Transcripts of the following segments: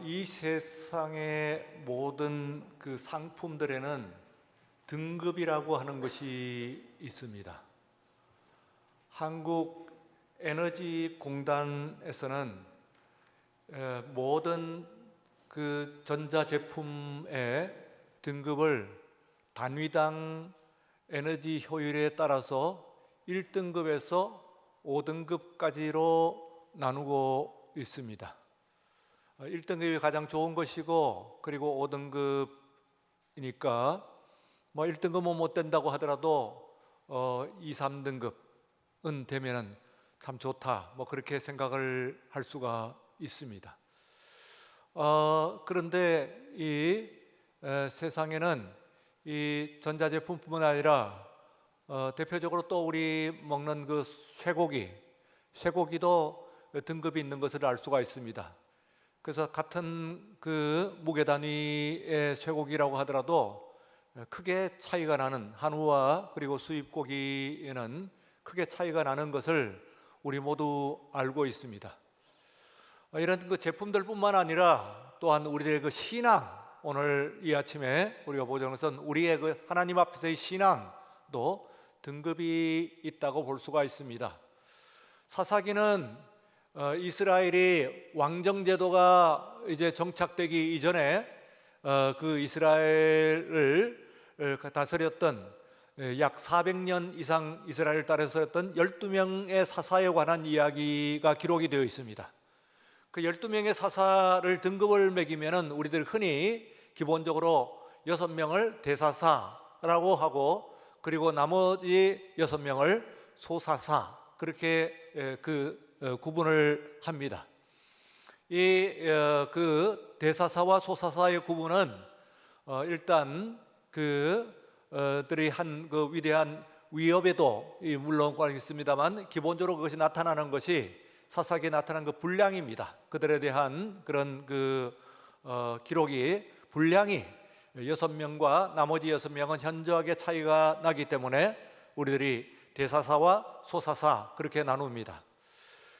이 세상의 모든 그 상품들에는 등급이라고 하는 것이 있습니다. 한국에너지공단에서는 모든 그 전자제품의 등급을 단위당 에너지 효율에 따라서 1등급에서 5등급까지로 나누고 있습니다. 1등급이 가장 좋은 것이고, 그리고 5등급이니까 1등급은 못 된다고 하더라도 2, 3등급은 되면 참 좋다, 그렇게 생각을 할 수가 있습니다. 그런데 이 세상에는 이 전자제품뿐만 아니라 대표적으로 또 우리 먹는 그 쇠고기도 등급이 있는 것을 알 수가 있습니다. 그래서 같은 그 무게 단위의 쇠고기라고 하더라도 크게 차이가 나는, 한우와 그리고 수입고기에는 크게 차이가 나는 것을 우리 모두 알고 있습니다. 이런 그 제품들뿐만 아니라 또한 우리의 그 신앙, 오늘 이 아침에 우리가 보자는 것은 우리의 그 하나님 앞에서의 신앙도 등급이 있다고 볼 수가 있습니다. 사사기는 이스라엘이 왕정제도가 이제 정착되기 이전에 그 이스라엘을 다스렸던 약 400년 이상 이스라엘을 다스렸던 12명의 사사에 관한 이야기가 기록이 되어 있습니다. 그 12명의 사사를 등급을 매기면은 우리들 흔히 기본적으로 6명을 대사사라고 하고, 그리고 나머지 6명을 소사사, 그렇게 구분을 합니다. 그 대사사와 소사사의 구분은 일단 그들이 한 그 위대한 위협에도 물론 관계가 있습니다만, 기본적으로 그것이 나타나는 것이 사사기에 나타난 그 분량입니다. 그들에 대한 그런 기록이, 분량이 6명과 나머지 6명은 현저하게 차이가 나기 때문에 우리들이 대사사와 소사사 그렇게 나눕니다.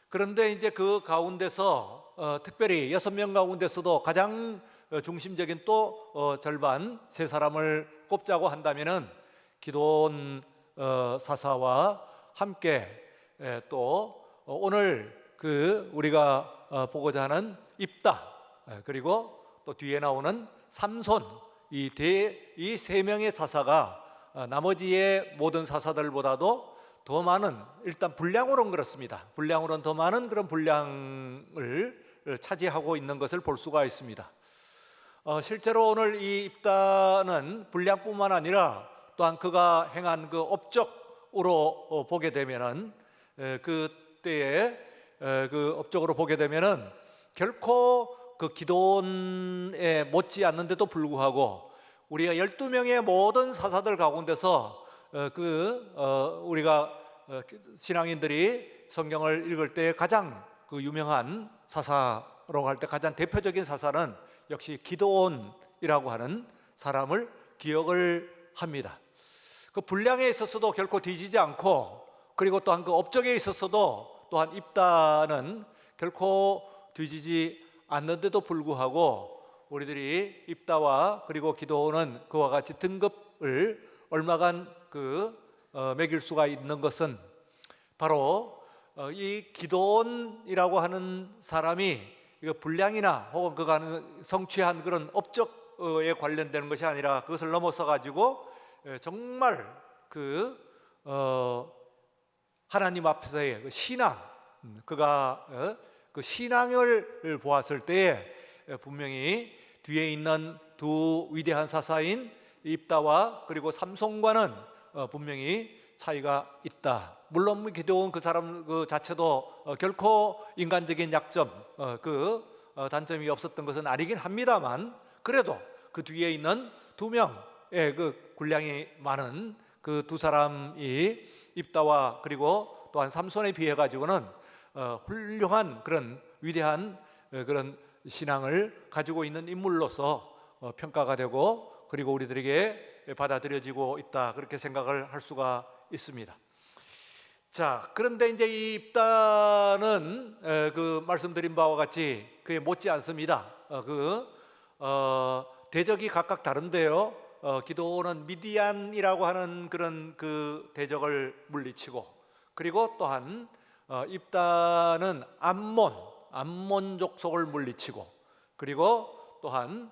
그런데 이제 그 가운데서 특별히 6명 가운데서도 가장 중심적인 또 절반 3사람을 꼽자고 한다면은 기드온 사사와 함께 또 오늘 우리가 보고자 하는 입다, 그리고 또 뒤에 나오는 삼손, 이 3명의 사사가 나머지의 모든 사사들보다도 더 많은, 일단 분량으로는 그렇습니다. 분량으로는 더 많은 그런 분량을 차지하고 있는 것을 볼 수가 있습니다. 실제로 오늘 이 입다는 분량뿐만 아니라 또한 그가 행한 그 업적으로 보게 되면은, 그때의 그 업적으로 보게 되면은 결코 그 기드온에 못지 않는데도 불구하고 우리가 12명의 모든 사사들 가운데서 우리가 신앙인들이 성경을 읽을 때 가장 그 유명한 사사라고 할 때 가장 대표적인 사사는 역시 기드온이라고 하는 사람을 기억을 합니다. 그 분량에 있어서도 결코 뒤지지 않고, 그리고 또한 그 업적에 있어서도 또한 입다는 결코 뒤지지 않는데도 불구하고 우리들이 입다와 그리고 기드온은 그와 같이 등급을 얼마간 매길 수가 있는 것은 바로 이 기드온이라고 하는 사람이 분량이나 혹은 그가 성취한 그런 업적에 관련되는 것이 아니라 그것을 넘어서 가지고 정말 하나님 앞에서의 신앙, 그가 그 신앙을 보았을 때에 분명히 뒤에 있는 두 위대한 사사인 입다와 그리고 삼손과는 분명히 차이가 있다. 물론 기드온 그 사람 그 자체도 결코 인간적인 약점, 단점이 없었던 것은 아니긴 합니다만, 그래도 그 뒤에 있는 2명의 그 분량이 많은 그 두 사람이 입다와 그리고 또한 삼손에 비해 가지고는 훌륭한 그런 위대한 그런 신앙을 가지고 있는 인물로서 평가가 되고, 그리고 우리들에게 받아들여지고 있다, 그렇게 생각을 할 수가 있습니다. 자, 그런데 이제 이 입다는 말씀드린 바와 같이 그에 못지 않습니다. 대적이 각각 다른데요. 기드온은 미디안이라고 하는 그런 그 대적을 물리치고, 그리고 또한 입다는 암몬 족속을 물리치고, 그리고 또한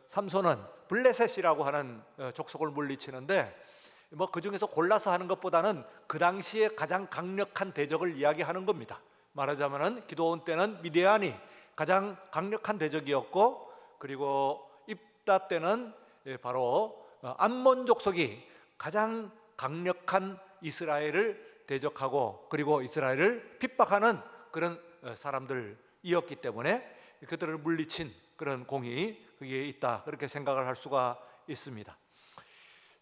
삼손은 블레셋이라고 하는 족속을 물리치는데, 뭐 그 중에서 골라서 하는 것보다는 그 당시에 가장 강력한 대적을 이야기하는 겁니다. 말하자면은 기드온 때는 미디안이 가장 강력한 대적이었고, 그리고 입다 때는 바로 암몬 족속이 가장 강력한 이스라엘을 대적하고, 그리고 이스라엘을 핍박하는 그런 사람들이었기 때문에 그들을 물리친 그런 공이 거기에 있다, 그렇게 생각을 할 수가 있습니다.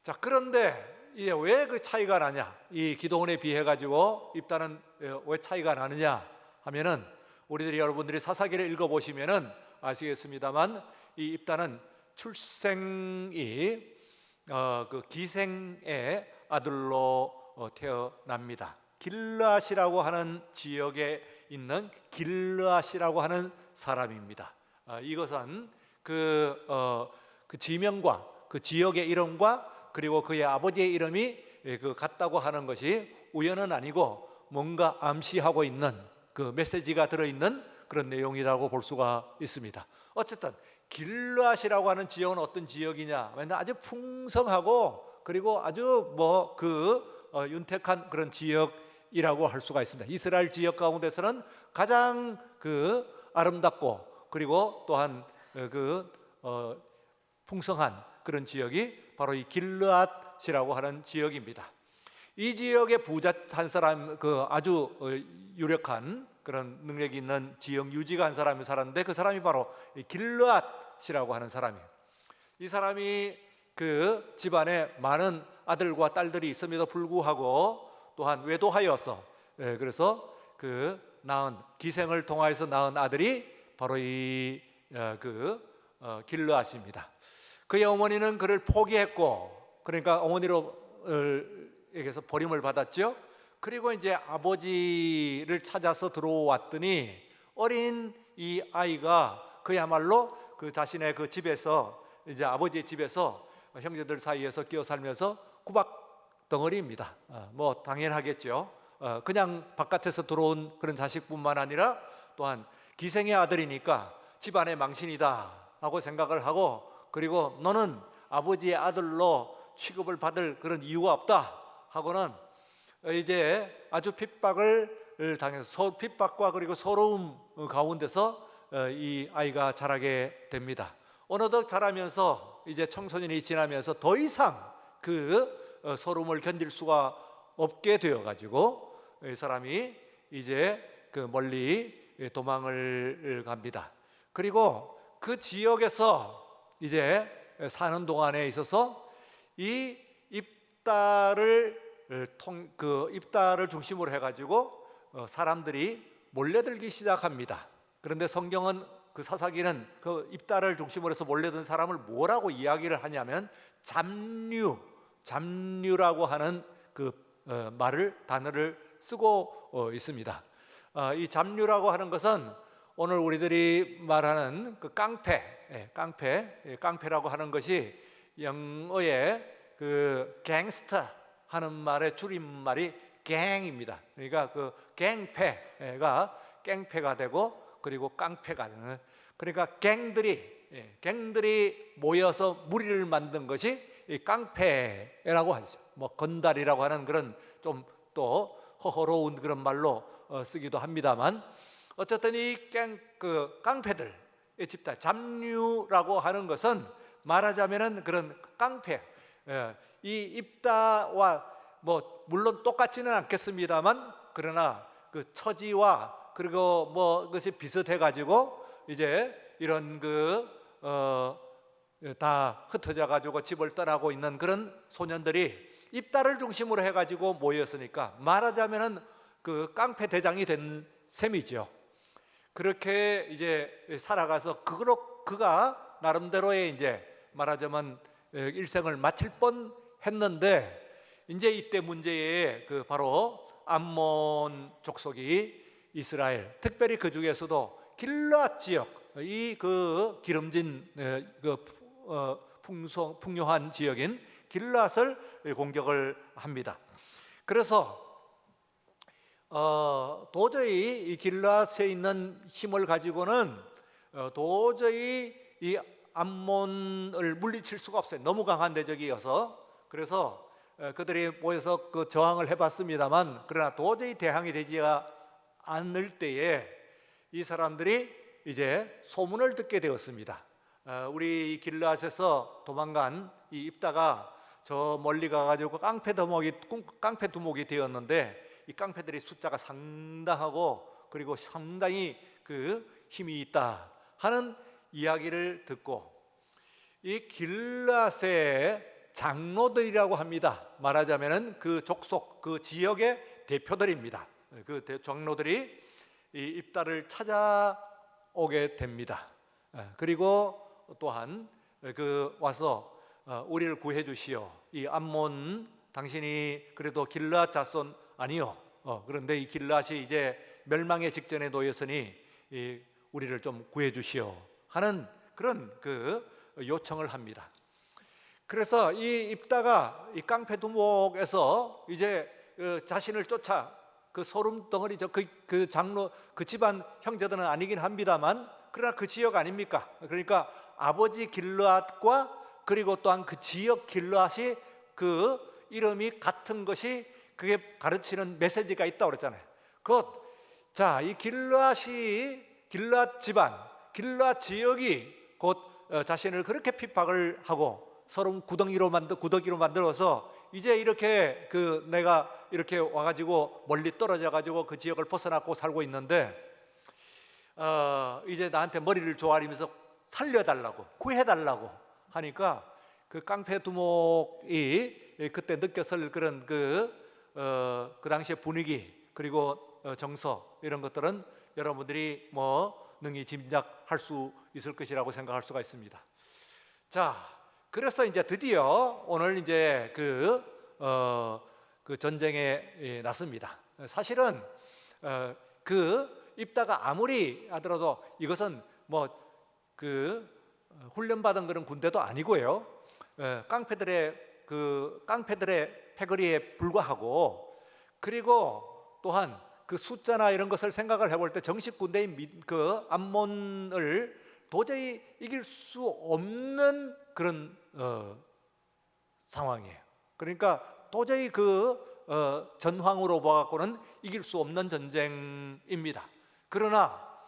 자, 그런데 이제 왜 그 차이가 나냐, 이 기드온에 비해 가지고 입다는 왜 차이가 나느냐 하면은, 우리들이 여러분들이 사사기를 읽어보시면은 아시겠습니다만, 이 입다는 출생이 그 기생의 아들로 태어납니다. 길르앗이라고 하는 지역에 있는 길르앗이라고 하는 사람입니다. 이것은 그 지명과 그 지역의 이름과 그리고 그의 아버지의 이름이 같다고 하는 것이 우연은 아니고, 뭔가 암시하고 있는 그 메시지가 들어있는 그런 내용이라고 볼 수가 있습니다. 어쨌든 길르앗이라고 하는 지역은 어떤 지역이냐, 아주 풍성하고 그리고 아주 윤택한 그런 지역이라고 할 수가 있습니다. 이스라엘 지역 가운데서는 가장 아름답고, 그리고 또한 풍성한 그런 지역이 바로 이 길르앗이라고 하는 지역입니다. 이 지역의 부자 한 사람, 아주 유력한 그런 능력이 있는 지역 유지가 한 사람이 살았는데, 그 사람이 바로 길르앗이라고 하는 사람이에요. 이 사람이 그 집안에 많은 아들과 딸들이 있음에도 불구하고 또한 외도하여서, 그래서 낳은 기생을 통하여서 낳은 아들이 바로 이 길르앗입니다. 그의 어머니는 그를 포기했고, 그러니까 어머니로에게서 버림을 받았죠. 그리고 이제 아버지를 찾아서 들어왔더니, 어린 이 아이가 그야말로 그 자신의 그 집에서, 이제 아버지의 집에서 형제들 사이에서 끼어 살면서 구박 덩어리입니다. 뭐 당연하겠죠. 그냥 바깥에서 들어온 그런 자식뿐만 아니라 또한 기생의 아들이니까 집안의 망신이다 하고 생각을 하고, 그리고 너는 아버지의 아들로 취급을 받을 그런 이유가 없다 하고는 이제 아주 핍박을 당해서, 핍박과 그리고 서러움 가운데서 이 아이가 자라게 됩니다. 어느덧 자라면서 이제 청소년이 지나면서 더 이상 그 서러움을 견딜 수가 없게 되어 가지고 이 사람이 이제 멀리 도망을 갑니다. 그리고 그 지역에서 이제 사는 동안에 있어서 이 입다를 중심으로 해가지고 사람들이 몰려들기 시작합니다. 그런데 성경은, 그 사사기는 그 입다를 중심으로 해서 몰려든 사람을 뭐라고 이야기를 하냐면 잡류라고 하는 그 단어를 쓰고 있습니다. 이 잡류라고 하는 것은 오늘 우리들이 말하는 그 깡패라고 하는 것이 영어의 그 갱스터 하는 말의 줄임말이 갱입니다. 그러니까 그 갱패가 되고, 그리고 깡패가 되는, 그러니까 갱들이 모여서 무리를 만든 것이 이 깡패라고 하죠. 뭐 건달이라고 하는 그런 좀 또 허허로운 그런 말로 쓰기도 합니다만, 어쨌든 이 깡패들, 이 집단 잡류라고 하는 것은 말하자면은 그런 깡패, 이 입다와 뭐 물론 똑같지는 않겠습니다만, 그러나 그 처지와 그리고 뭐 그것이 비슷해 가지고 이제 이런 다 흩어져 가지고 집을 떠나고 있는 그런 소년들이 입다를 중심으로 해 가지고 모였으니까, 말하자면은 그 깡패 대장이 된 셈이죠. 그렇게 이제 살아가서 그가 나름대로의 이제 말하자면 일생을 마칠 뻔 했는데, 이제 이때 문제에 바로 암몬 족속이 이스라엘, 특별히 그 중에서도 길르앗 지역, 이 그 기름진 풍요한 지역인 길앗을 공격을 합니다. 그래서 도저히 이 길앗에 있는 힘을 가지고는 도저히 이 암몬을 물리칠 수가 없어요. 너무 강한 대적이어서. 그래서 그들이 모여서 그 저항을 해봤습니다만, 그러나 도저히 대항이 되지 않을 때에 이 사람들이 이제 소문을 듣게 되었습니다. 우리 길앗에서 도망간 이 입다가 저 멀리 가가지고 깡패 두목이 되었는데, 이 깡패들이 숫자가 상당하고 그리고 상당히 그 힘이 있다 하는 이야기를 듣고, 이 길앗의 장로들이라고 합니다. 말하자면은 그 족속, 그 지역의 대표들입니다. 그 장로들이 이 입다를 찾아오게 됩니다. 그리고 또한 그 와서 우리를 구해 주시오. 이 암몬, 당신이 그래도 길앗 자손 아니요. 그런데 이 길앗이 이제 멸망의 직전에 놓였으니 우리를 좀 구해 주시오 하는 그런 그 요청을 합니다. 그래서 이 입다가 이 깡패 두목에서 이제 자신을 쫓아 그 소름 덩어리 그 장로 그 집안 형제들은 아니긴 합니다만, 그러나 그 지역 아닙니까? 그러니까 아버지 길앗과 그리고 또한 그 지역 길앗이 그 이름이 같은 것이 그게 가르치는 메시지가 있다고 그랬잖아요. 자, 이 길앗 집안, 길앗 지역이 곧 자신을 그렇게 핍박을 하고 서로 구더기로 만들어서 이제 이렇게 내가 이렇게 와가지고 멀리 떨어져 가지고 그 지역을 벗어나고 살고 있는데, 이제 나한테 머리를 조아리면서 살려달라고, 구해달라고 하니까 그 깡패 두목이 그때 느꼈을 그런 그 당시의 분위기 그리고 정서, 이런 것들은 여러분들이 능히 짐작할 수 있을 것이라고 생각할 수가 있습니다. 자, 그래서 이제 드디어 오늘 이제 그 전쟁에 나섭니다. 사실은 그 입다가 아무리 하더라도 이것은 훈련받은 그런 군대도 아니고요. 깡패들의 패거리에 불과하고, 그리고 또한 그 숫자나 이런 것을 생각을 해볼 때 정식 군대인 그 암몬을 도저히 이길 수 없는 그런 상황이에요. 그러니까 도저히 전황으로 봐갖고는 이길 수 없는 전쟁입니다. 그러나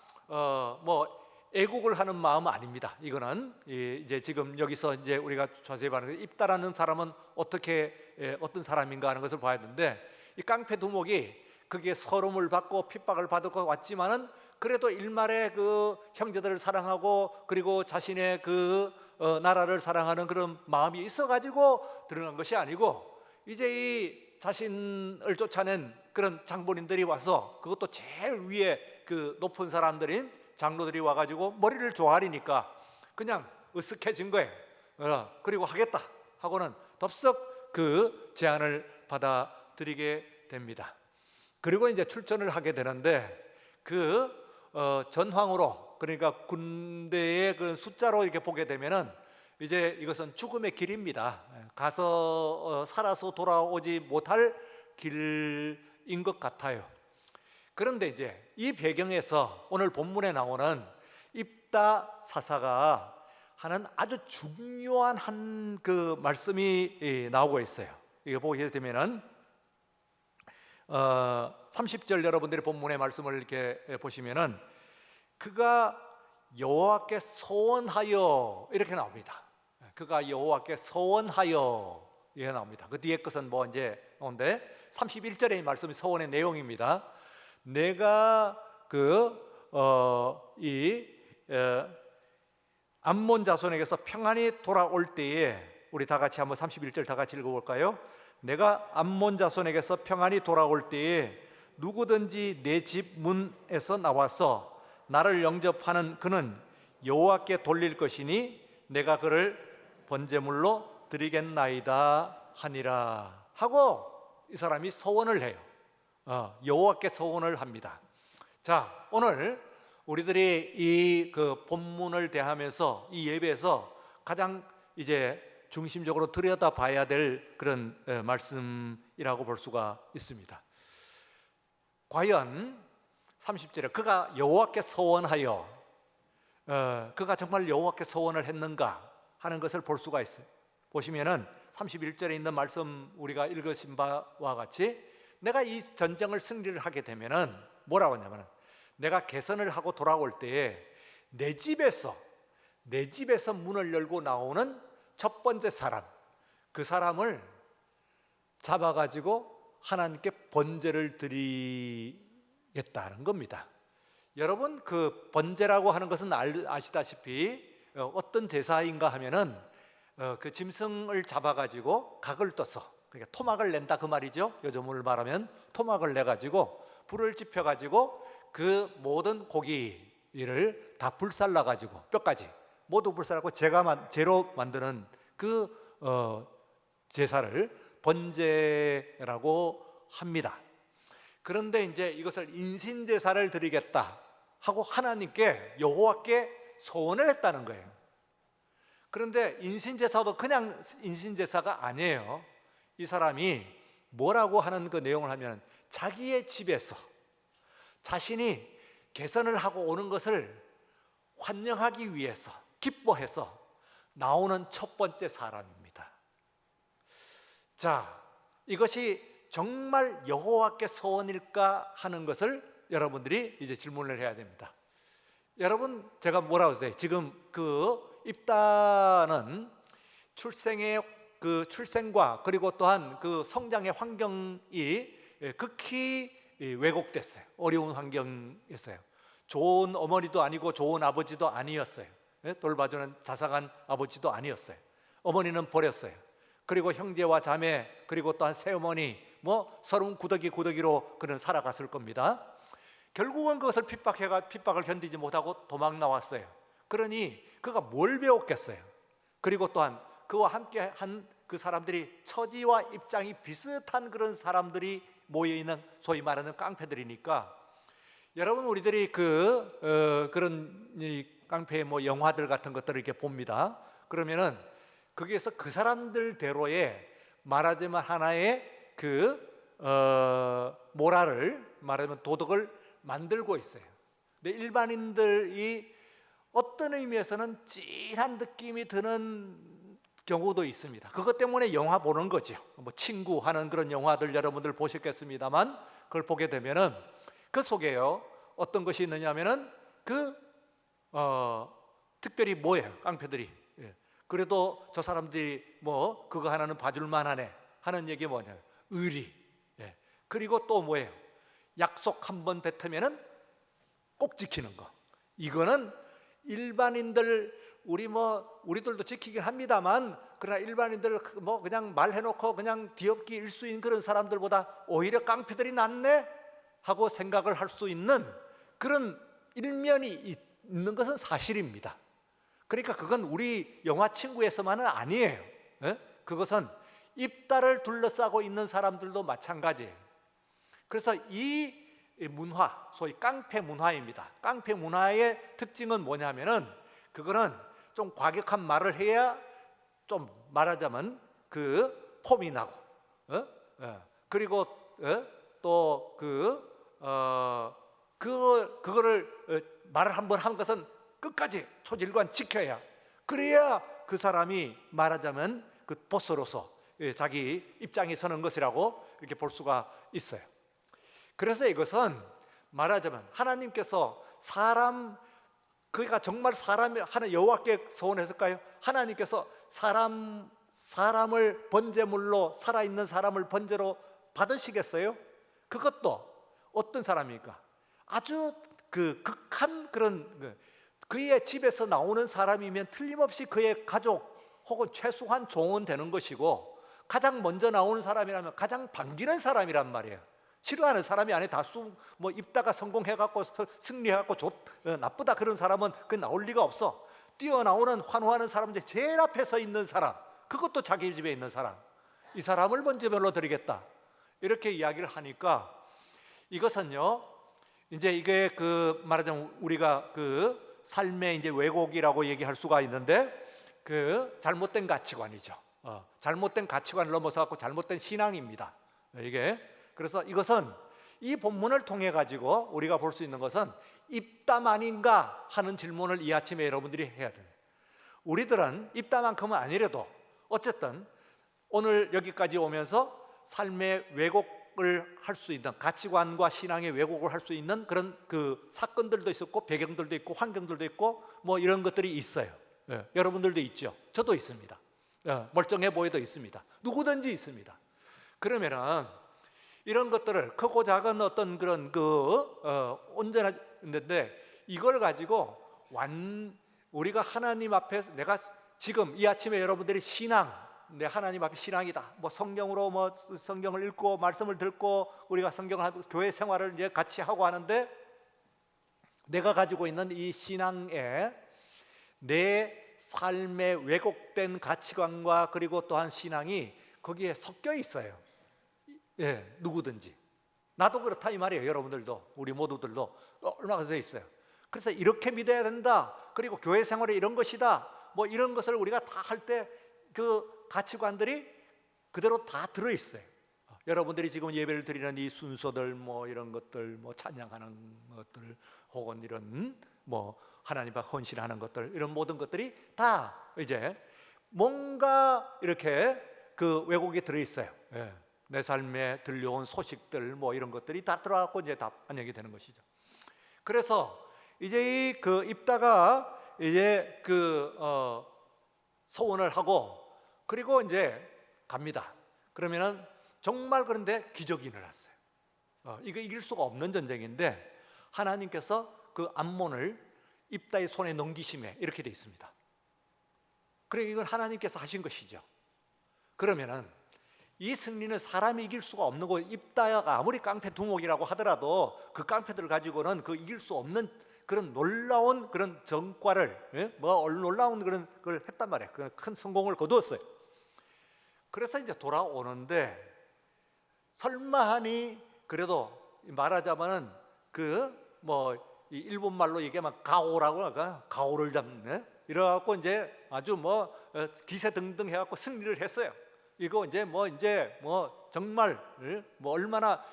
애국을 하는 마음은 아닙니다. 이거는 이제 지금 여기서 이제 우리가 자세히 봐는 입다라는 사람은 어떤 사람인가 하는 것을 봐야 되는데, 이 깡패 두목이 그게 서름을 받고 핍박을 받고 왔지만은 그래도 일말의 그 형제들을 사랑하고 그리고 자신의 그 나라를 사랑하는 그런 마음이 있어가지고 드러난 것이 아니고, 이제 이 자신을 쫓아낸 그런 장본인들이 와서, 그것도 제일 위에 그 높은 사람들인 장로들이 와가지고 머리를 조아리니까 그냥 으쓱해진 거예요. 그리고 하겠다 하고는 덥석 그 제안을 받아들이게 됩니다. 그리고 이제 출전을 하게 되는데, 전황으로, 그러니까 군대의 그 숫자로 이렇게 보게 되면은 이제 이것은 죽음의 길입니다. 가서 살아서 돌아오지 못할 길인 것 같아요. 그런데 이제 이 배경에서 오늘 본문에 나오는 입다 사사가 하는 아주 중요한 한 그 말씀이 나오고 있어요. 이거 보게 되면은 30절 여러분들이 본문의 말씀을 이렇게 보시면은 그가 여호와께 소원하여 이렇게 나옵니다. 그가 여호와께 소원하여 이렇게 나옵니다. 그 뒤에 것은 이제 나오는데 31절의 말씀이 소원의 내용입니다. 내가 암몬 자손에게서 평안히 돌아올 때에, 우리 다 같이 한번 31절 다 같이 읽어볼까요? 내가 암몬 자손에게서 평안히 돌아올 때에 누구든지 내 집 문에서 나와서 나를 영접하는 그는 여호와께 돌릴 것이니 내가 그를 번제물로 드리겠나이다 하니라 하고 이 사람이 소원을 해요. 여호와께 소원을 합니다. 자, 오늘 우리들이 이 그 본문을 대하면서 이 예배에서 가장 이제 중심적으로 들여다봐야 될 그런 말씀이라고 볼 수가 있습니다. 과연 30절에 그가 여호와께 서원하여 그가 정말 여호와께 서원을 했는가 하는 것을 볼 수가 있어요. 보시면은 31절에 있는 말씀 우리가 읽으신 바와 같이 내가 이 전쟁을 승리를 하게 되면은 뭐라고 하냐면은 내가 개선을 하고 돌아올 때에 내 집에서 문을 열고 나오는 첫 번째 사람, 그 사람을 잡아가지고 하나님께 번제를 드리겠다는 겁니다. 여러분, 그 번제라고 하는 것은 아시다시피 어떤 제사인가 하면은 그 짐승을 잡아가지고 각을 떠서, 그러니까 토막을 낸다 그 말이죠. 요즘을 말하면 토막을 내가지고 불을 지펴가지고 그 모든 고기를 다 불살라가지고 뼈까지 모두 불살라고 재로 만드는 그 제사를 번제라고 합니다. 그런데 이제 이것을 인신제사를 드리겠다 하고 하나님께 여호와께 소원을 했다는 거예요. 그런데 인신제사도 그냥 인신제사가 아니에요. 이 사람이 뭐라고 하는 그 내용을 하면 자기의 집에서 자신이 개선을 하고 오는 것을 환영하기 위해서 기뻐해서 나오는 첫 번째 사람입니다. 자, 이것이 정말 여호와께 소원일까 하는 것을 여러분들이 이제 질문을 해야 됩니다. 여러분, 제가 뭐라고 했어요? 지금 그 입다는 출생과 그리고 또한 그 성장의 환경이 극히 왜곡됐어요. 어려운 환경이었어요. 좋은 어머니도 아니고 좋은 아버지도 아니었어요. 돌봐주는 자상한 아버지도 아니었어요. 어머니는 버렸어요. 그리고 형제와 자매 그리고 또한 새어머니 서러운 구더기로 그는 살아갔을 겁니다. 결국은 그것을 핍박을 견디지 못하고 도망 나왔어요. 그러니 그가 뭘 배웠겠어요? 그리고 또한 그와 함께 한 그 사람들이 처지와 입장이 비슷한 그런 사람들이 모여있는 소위 말하는 깡패들이니까, 여러분 우리들이 그런 이 깡패의 영화들 같은 것들을 이렇게 봅니다. 그러면은 거기에서 그 사람들대로의 말하자면 하나의 모랄을 말하자면 도덕을 만들고 있어요. 근데 일반인들이 어떤 의미에서는 찐한 느낌이 드는 경우도 있습니다. 그것 때문에 영화 보는 거죠. 친구 하는 그런 영화들 여러분들 보셨겠습니다만, 그걸 보게 되면은 그 속에요 어떤 것이 있느냐면은 특별히 뭐예요? 깡패들이. 그래도 저 사람들이 그거 하나는 봐줄만 하네 하는 얘기 뭐냐? 의리. 그리고 또 뭐예요? 약속 한번 뱉으면은 꼭 지키는 거. 이거는 일반인들 우리들도 지키긴 합니다만, 그러나 일반인들 그냥 말해놓고 그냥 뒤엎기 일수인 그런 사람들보다 오히려 깡패들이 낫네 하고 생각을 할 수 있는 그런 일면이 있는 것은 사실입니다. 그러니까 그건 우리 영화 친구에서만은 아니에요. 그것은 입다를 둘러싸고 있는 사람들도 마찬가지예요. 그래서 이 문화, 소위 깡패 문화입니다. 깡패 문화의 특징은 뭐냐면은 그거는 좀 과격한 말을 해야 좀 말하자면 폼이 나고, 그리고 또 그거를 말을 한번 한 것은 끝까지 초질관 지켜야, 그래야 그 사람이 말하자면 그 보스로서 자기 입장에 서는 것이라고 이렇게 볼 수가 있어요. 그래서 이것은 말하자면 하나님께서 그가 정말 하나 여호와께 소원했을까요? 하나님께서 사람을 번제물로, 살아있는 사람을 번제로 받으시겠어요? 그것도 어떤 사람입니까? 아주 극한 그의 집에서 나오는 사람이면 틀림없이 그의 가족 혹은 최소한 종은 되는 것이고, 가장 먼저 나오는 사람이라면 가장 반기는 사람이란 말이에요. 싫어하는 사람이 아니에요. 다수 입다가 성공해갖고 승리해갖고 나쁘다 그런 사람은 그 나올 리가 없어. 뛰어나오는 환호하는 사람들 제일 앞에 서 있는 사람, 그것도 자기 집에 있는 사람, 이 사람을 번제물로 드리겠다 이렇게 이야기를 하니까, 이것은요 이제 이게 그 말하자면 우리가 그 삶의 이제 왜곡이라고 얘기할 수가 있는데 그 잘못된 가치관이죠. 잘못된 가치관을 넘어서 갖고 잘못된 신앙입니다. 이게 그래서 이것은 이 본문을 통해 가지고 우리가 볼 수 있는 것은 입담 아닌가 하는 질문을 이 아침에 여러분들이 해야 돼요. 우리들은 입담만큼은 아니래도 어쨌든 오늘 여기까지 오면서 삶의 왜곡을 할 수 있는 가치관과 신앙의 왜곡을 할 수 있는 그런 그 사건들도 있었고 배경들도 있고 환경들도 있고 뭐 이런 것들이 있어요. 여러분들도 있죠. 저도 있습니다. 멀쩡해 보여도 있습니다. 누구든지 있습니다. 그러면은 이런 것들을 크고 작은 어떤 그런 온전한데 이걸 가지고 우리가 하나님 앞에서 내가 지금 이 아침에 여러분들이 신앙, 내 하나님 앞에 신앙이다. 뭐 성경으로 뭐 성경을 읽고 말씀을 듣고 우리가 성경을 교회 생활을 이제 같이 하고 하는데 내가 가지고 있는 이 신앙에 내 삶의 왜곡된 가치관과 그리고 또한 신앙이 거기에 섞여 있어요. 누구든지 나도 그렇다 이 말이에요. 여러분들도 우리 모두들도 얼마나 써 있어요. 그래서 이렇게 믿어야 된다. 그리고 교회 생활이 이런 것이다. 뭐 이런 것을 우리가 다 할 때 그 가치관들이 그대로 다 들어 있어요. 여러분들이 지금 예배를 드리는 이 순서들 뭐 이런 것들 뭐 찬양하는 것들 혹은 이런 뭐 하나님 앞에 헌신하는 것들 이런 모든 것들이 다 이제 뭔가 이렇게 그 왜곡이 들어 있어요. 내 삶에 들려온 소식들 뭐 이런 것들이 다 들어가고 이제 다 반영이 되는 것이죠. 그래서 이제 그 입다가 이제 서원을 하고 그리고 이제 갑니다. 그러면은 정말 그런데 기적이 일어났어요. 이거 이길 수가 없는 전쟁인데 하나님께서 그 암몬을 입다의 손에 넘기심에 이렇게 돼 있습니다. 그래 이건 하나님께서 하신 것이죠. 그러면은 이 승리는 사람이 이길 수가 없는 거. 입다가 아무리 깡패 두목이라고 하더라도 그 깡패들을 가지고는 그 이길 수 없는 그런 놀라운 그런 전과를 뭐 놀라운 그런 걸 했단 말이에요. 큰 성공을 거두었어요. 그래서 이제 돌아오는데 설마하니 그래도 말하자면은 이 일본 말로 얘기하면 가오라고 할까? 가오를 잡네. 이래갖고 이제 아주 뭐 기세등등 해갖고 승리를 했어요. 이거 이제 정말 뭐 얼마나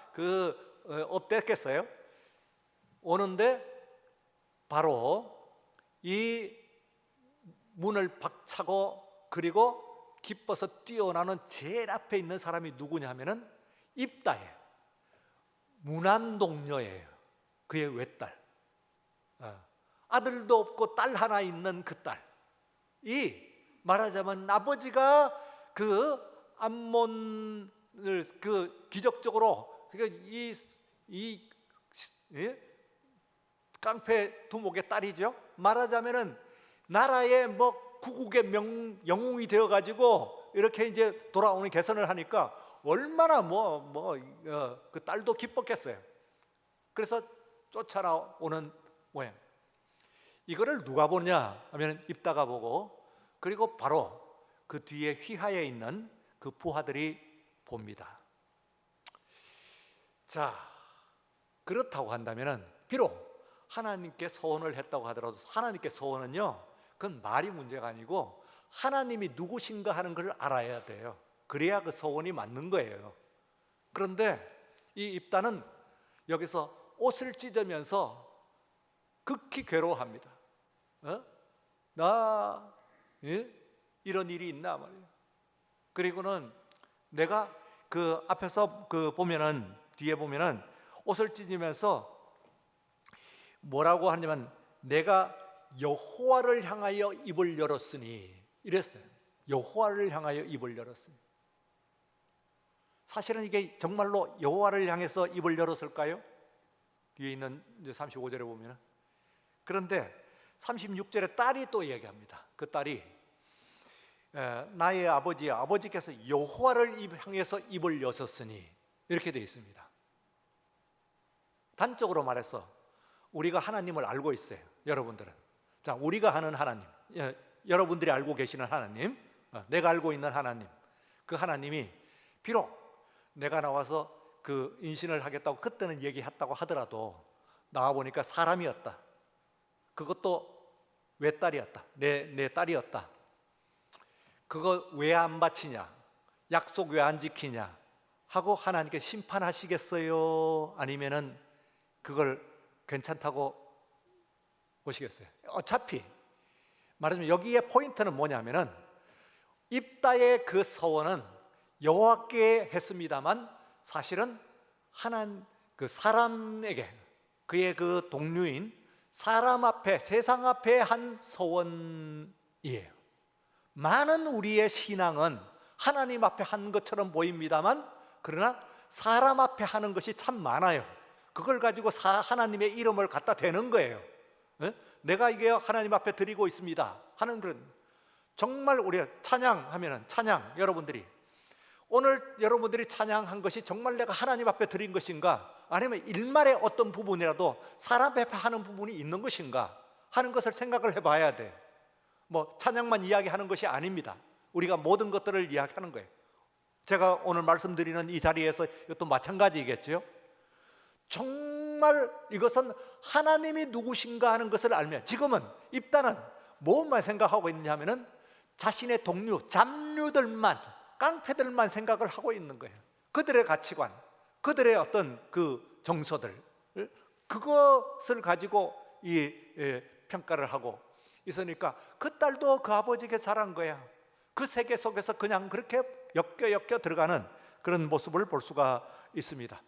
업됐겠어요. 오는데 바로 이 문을 박차고 그리고 기뻐서 뛰어나는 제일 앞에 있는 사람이 누구냐 하면은 입다예요. 무남동녀예요. 그의 외딸. 아들도 없고 딸 하나 있는 그 딸. 이 말하자면 아버지가 그 암몬을 기적적으로 이 깡패 두목의 딸이죠. 말하자면은 나라의 뭐 구국의 영웅이 되어 가지고 이렇게 이제 돌아오는 개선을 하니까 얼마나 그 딸도 기뻤겠어요. 그래서 쫓아나오는 모양. 이거를 누가 보냐 하면 입다가 보고 그리고 바로 그 뒤에 휘하에 있는 그 부하들이 봅니다. 자, 그렇다고 한다면은 비록 하나님께 서원을 했다고 하더라도 하나님께 서원은요, 그건 말이 문제가 아니고 하나님이 누구신가 하는 걸 알아야 돼요. 그래야 그 서원이 맞는 거예요. 그런데 이 입다는 여기서 옷을 찢으면서 극히 괴로워합니다. 이런 일이 있나 말이에요. 그리고는 내가 그 앞에서 보면은 뒤에 보면은 옷을 찢으면서 뭐라고 하냐면 내가 여호와를 향하여 입을 열었으니 이랬어요. 여호와를 향하여 입을 열었으니. 사실은 이게 정말로 여호와를 향해서 입을 열었을까요? 뒤에 있는 이제 35절에 보면은. 그런데 36절에 딸이 또 얘기합니다. 그 딸이 나의 아버지께서 여호와를 향해서 입을 여셨으니 이렇게 되어 있습니다. 단적으로 말해서 우리가 하나님을 알고 있어요. 여러분들은 자 우리가 하는 하나님, 여러분들이 알고 계시는 하나님, 내가 알고 있는 하나님, 그 하나님이 비록 내가 나와서 그 인신을 하겠다고 그때는 얘기했다고 하더라도 나와 보니까 사람이었다. 그것도 외딸이었다. 내 딸이었다. 그거 왜 안 바치냐? 약속 왜 안 지키냐? 하고 하나님께 심판하시겠어요? 아니면은 그걸 괜찮다고 보시겠어요? 어차피 말하자면 여기에 포인트는 뭐냐면은 입다의 그 서원은 여호와께 했습니다만 사실은 그 사람에게, 그의 그 동료인 사람 앞에, 세상 앞에 한 서원이에요. 많은 우리의 신앙은 하나님 앞에 한 것처럼 보입니다만 그러나 사람 앞에 하는 것이 참 많아요. 그걸 가지고 하나님의 이름을 갖다 대는 거예요. 내가 이게 하나님 앞에 드리고 있습니다 하는 그런, 정말 우리가 찬양하면은, 찬양 여러분들이 오늘 여러분들이 찬양한 것이 정말 내가 하나님 앞에 드린 것인가, 아니면 일말의 어떤 부분이라도 사람 앞에 하는 부분이 있는 것인가 하는 것을 생각을 해봐야 돼. 뭐 찬양만 이야기하는 것이 아닙니다. 우리가 모든 것들을 이야기하는 거예요. 제가 오늘 말씀드리는 이 자리에서 이것도 마찬가지겠죠. 정말 이것은 하나님이 누구신가 하는 것을 알면, 지금은 입다는 무엇만 생각하고 있느냐면은 자신의 동료, 잡류들만, 깡패들만 생각을 하고 있는 거예요. 그들의 가치관, 그들의 어떤 그 정서들, 그것을 가지고 평가를 하고 있으니까 그 딸도 그 아버지에게 자란 거야. 그 세계 속에서 그냥 그렇게 엮여 들어가는 그런 모습을 볼 수가 있습니다.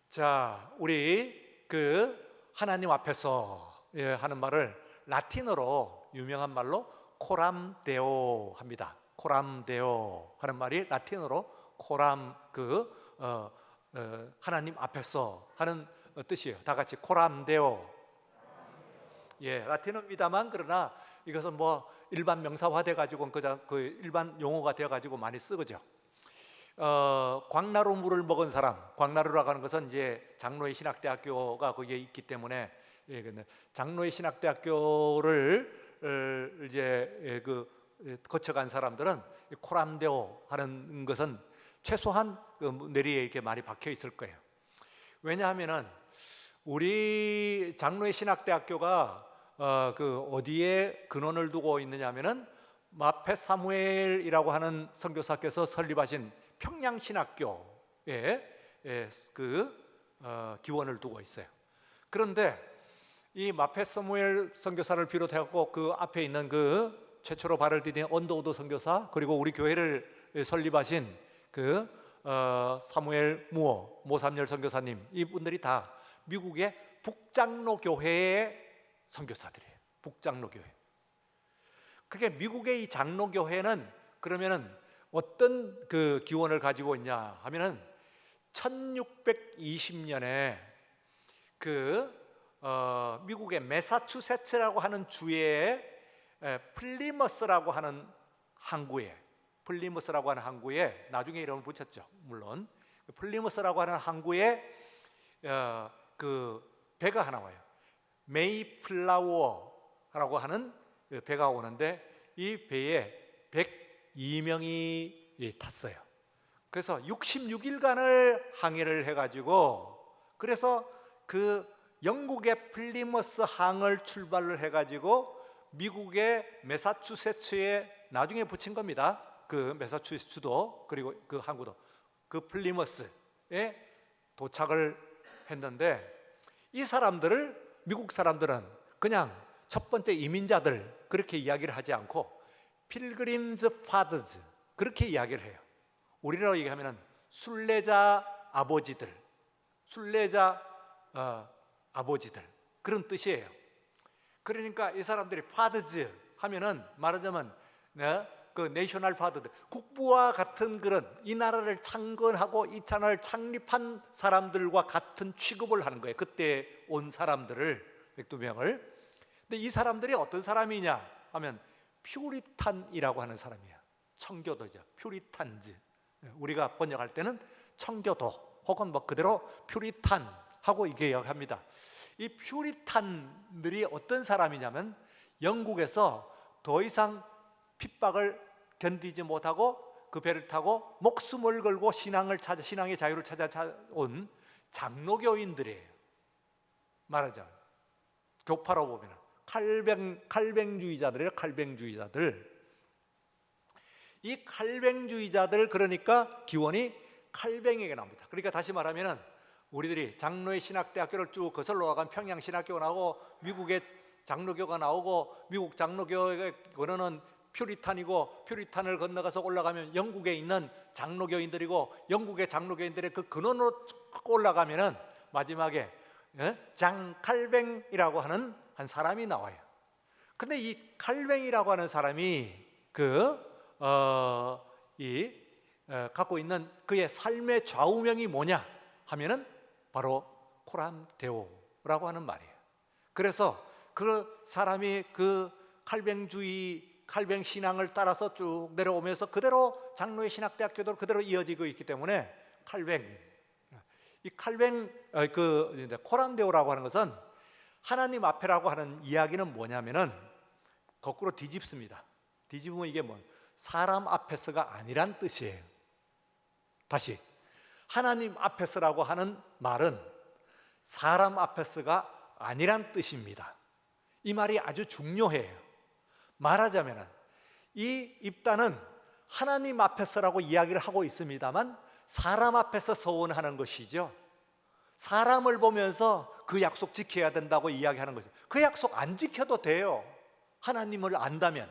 자, 우리 그 하나님 앞에서 하는 말을 라틴어로 유명한 말로 코람 데오 합니다. 코람 데오 하는 말이 라틴어로 코람, 하나님 앞에서 하는 뜻이에요. 다 같이 코람 데오. 라틴어입니다만 그러나 이것은 뭐 일반 명사화돼 가지고 그 일반 용어가 되어 가지고 많이 쓰거죠. 광나루 물을 먹은 사람, 광나루라고 하는 것은 이제 장로의 신학대학교가 거기에 있기 때문에, 장로의 신학대학교를 이제 거쳐간 사람들은 코람데오 하는 것은 최소한 뇌리에 이렇게 많이 박혀 있을 거예요. 왜냐하면은 우리 장로의 신학대학교가 어디에 근원을 두고 있느냐면은 마페 사무엘이라고 하는 선교사께서 설립하신 평양신학교에 기원을 두고 있어요. 그런데 이 마페 사무엘 선교사를 비롯해갖고 그 앞에 있는 그 최초로 발을 디딘 언더우드 선교사, 그리고 우리 교회를 설립하신 사무엘 모삼열 선교사님, 이분들이 다 미국의 북장로 교회의 선교사들이에요. 북장로 교회. 그게 미국의 이 장로 교회는 그러면은 어떤 그 기원을 가지고 있냐 하면은 1620년에 미국의 매사추세츠라고 하는 주에 플리머스라고 하는 항구에, 나중에 이름을 붙였죠. 물론 플리머스라고 하는 항구에 배가 하나 와요. 메이플라워라고 하는 배가 오는데 이 배에 102명이 탔어요. 그래서 66일간을 항해를 해가지고, 그래서 그 영국의 플리머스 항을 출발을 해가지고 미국의 매사추세츠에 나중에 붙인 겁니다. 그 매사추세츠도, 그리고 그 항구도 그 플리머스에 도착을 했는데, 이 사람들을 미국 사람들은 그냥 첫 번째 이민자들 그렇게 이야기를 하지 않고 필그림즈 파더즈 그렇게 이야기를 해요. 우리로 얘기하면 순례자 아버지들, 그런 뜻이에요. 그러니까 이 사람들이 파더즈 하면은 말하자면 그 내셔널 파더들, 국부와 같은 그런 이 나라를 창건하고 이 나라를 창립한 사람들과 같은 취급을 하는 거예요. 그때 온 사람들을 102명을. 근데 이 사람들이 어떤 사람이냐 하면 퓨리탄이라고 하는 사람이에요. 청교도죠. 퓨리탄즈. 우리가 번역할 때는 청교도 혹은 뭐 그대로 퓨리탄 하고 이게 이야기합니다. 이 퓨리탄들이 어떤 사람이냐면 영국에서 더 이상 핍박을 견디지 못하고 그 배를 타고 목숨을 걸고 신앙의 자유를 찾아온 장로교인들이에요. 말하자면 교파로 보면 칼뱅주의자들이에요. 칼뱅주의자들. 이 칼뱅주의자들, 그러니까 기원이 칼뱅에게 나옵니다. 그러니까 다시 말하면은 우리들이 장로의 신학대학교를 쭉 거슬러 가면 평양신학교가 나오고 미국의 장로교가 나오고 미국 장로교의 원어는 퓨리탄이고 퓨리탄을 건너가서 올라가면 영국에 있는 장로교인들이고 영국의 장로교인들의 그 근원으로 쭉 올라가면은 마지막에 장 칼뱅이라고 하는 한 사람이 나와요. 근데 이 칼뱅이라고 하는 사람이 갖고 있는 그의 삶의 좌우명이 뭐냐 하면은 바로 코란데오라고 하는 말이에요. 그래서 그 사람이 그 칼뱅 신앙을 따라서 쭉 내려오면서 그대로 장로의 신학대학교도 그대로 이어지고 있기 때문에 코란데오라고 하는 것은 하나님 앞에라고 하는 이야기는 뭐냐면은 거꾸로 뒤집습니다. 뒤집으면 이게 사람 앞에서가 아니란 뜻이에요. 다시, 하나님 앞에서라고 하는 말은 사람 앞에서가 아니란 뜻입니다. 이 말이 아주 중요해요. 말하자면 이 입단은 하나님 앞에서라고 이야기를 하고 있습니다만 사람 앞에서 서원하는 것이죠. 사람을 보면서 그 약속 지켜야 된다고 이야기하는 거죠. 그 약속 안 지켜도 돼요. 하나님을 안다면.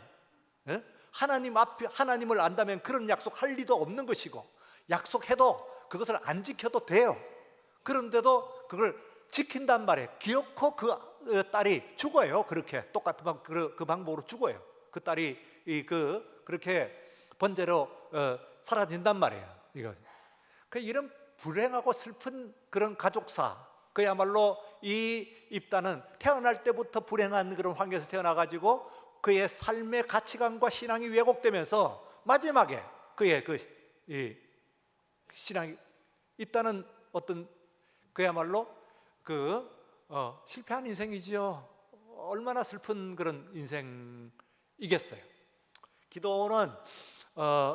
하나님을 안다면 그런 약속 할 리도 없는 것이고, 약속해도 그것을 안 지켜도 돼요. 그런데도 그걸 지킨단 말이에요. 기어코 그 딸이 죽어요. 그렇게 똑같은 그 방법으로 죽어요. 그 딸이 그렇게 번제로 사라진단 말이에요. 이런 불행하고 슬픈 그런 가족사, 그야말로 이 입단은 태어날 때부터 불행한 그런 환경에서 태어나가지고 그의 삶의 가치관과 신앙이 왜곡되면서 마지막에 그의 신앙이 있다는 어떤 그야말로 실패한 인생이지요. 얼마나 슬픈 그런 인생이겠어요. 기도는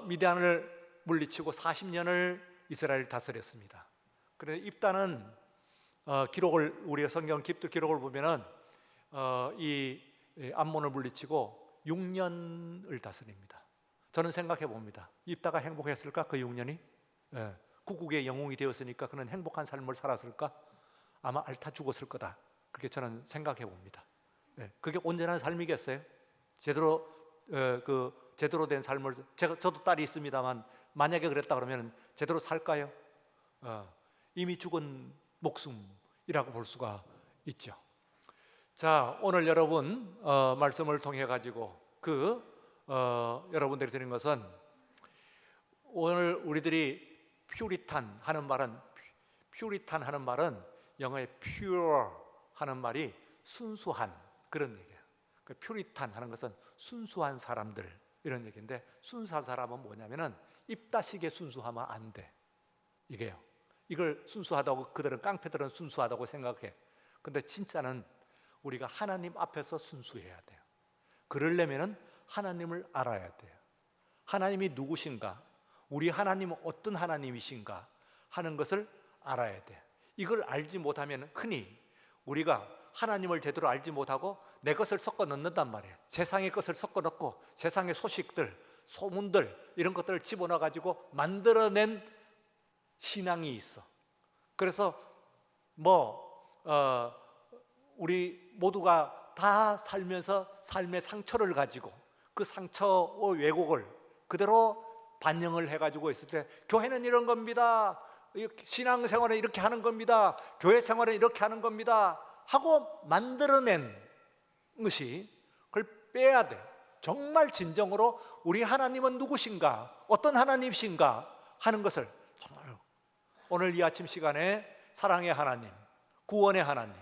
미디안을 물리치고 40년을 이스라엘을 다스렸습니다. 그런데 입단은 기록을, 우리가 성경 기록을 보면은 이 암몬을 물리치고 6년을 다스립니다. 저는 생각해 봅니다. 입다가 행복했을까? 그 6년이? 구국의 영웅이 되었으니까 그는 행복한 삶을 살았을까? 아마 앓다 죽었을 거다. 그렇게 저는 생각해 봅니다. 그게 온전한 삶이겠어요? 제대로 된 삶을, 저도 딸이 있습니다만 만약에 그랬다 그러면 제대로 살까요? 이미 죽은 목숨이라고 볼 수가 있죠. 자, 오늘 여러분 말씀을 통해 가지고 여러분들이 드린 것은, 오늘 우리들이 퓨리탄 하는 말은 영어의 pure 하는 말이 순수한 그런 얘기예요. 퓨리탄 하는 것은 순수한 사람들, 이런 얘기인데, 순수한 사람은 뭐냐면은 입다식에 순수하면 안 돼. 이걸 순수하다고, 그들은 깡패들은 순수하다고 생각해. 근데 진짜는 우리가 하나님 앞에서 순수해야 돼요. 그러려면은 하나님을 알아야 돼요. 하나님이 누구신가, 우리 하나님은 어떤 하나님이신가 하는 것을 알아야 돼요. 이걸 알지 못하면 흔히 우리가 하나님을 제대로 알지 못하고 내 것을 섞어 넣는단 말이에요. 세상의 것을 섞어 넣고 세상의 소식들, 소문들, 이런 것들을 집어넣어 가지고 만들어낸 신앙이 있어. 그래서 우리 모두가 다 살면서 삶의 상처를 가지고 그 상처의 왜곡을 그대로 반영을 해가지고 있을 때, 교회는 이런 겁니다, 신앙생활은 이렇게 하는 겁니다, 교회 생활은 이렇게 하는 겁니다 하고 만들어낸 것이, 그걸 빼야 돼. 정말 진정으로 우리 하나님은 누구신가, 어떤 하나님이신가 하는 것을 정말 오늘 이 아침 시간에 사랑의 하나님, 구원의 하나님,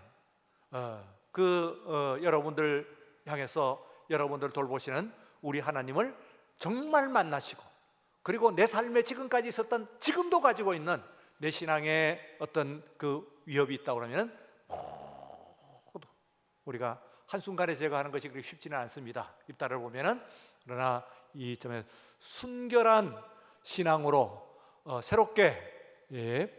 여러분들 향해서 여러분들 돌보시는 우리 하나님을 정말 만나시고, 그리고 내 삶에 지금까지 있었던, 지금도 가지고 있는 내 신앙에 어떤 그 위협이 있다고 그러면 모두 우리가 한순간에 제거하는 것이 그렇게 쉽지는 않습니다. 입다를 보면은. 그러나 이 점에 순결한 신앙으로 새롭게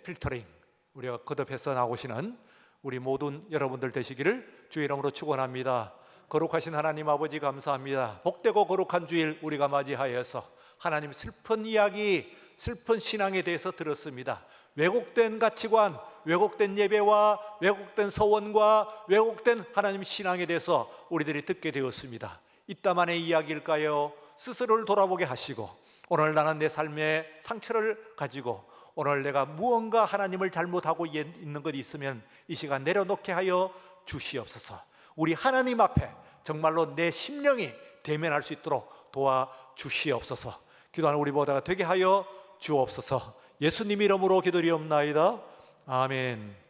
필터링, 우리가 거듭해서 나오시는 우리 모든 여러분들 되시기를 주의 이름으로 축원합니다. 거룩하신 하나님 아버지 감사합니다. 복되고 거룩한 주일 우리가 맞이하여서 하나님 슬픈 이야기, 슬픈 신앙에 대해서 들었습니다. 왜곡된 가치관, 왜곡된 예배와 왜곡된 서원과 왜곡된 하나님 신앙에 대해서 우리들이 듣게 되었습니다. 이따만의 이야기일까요? 스스로를 돌아보게 하시고 오늘 나는 내 삶의 상처를 가지고 오늘 내가 무언가 하나님을 잘못하고 있는 것이 있으면 이 시간 내려놓게 하여 주시옵소서. 우리 하나님 앞에 정말로 내 심령이 대면할 수 있도록 도와주시옵소서. 기도하는 우리 모두가 되게 하여 주옵소서. 예수님 이름으로 기도리옵나이다. 아멘.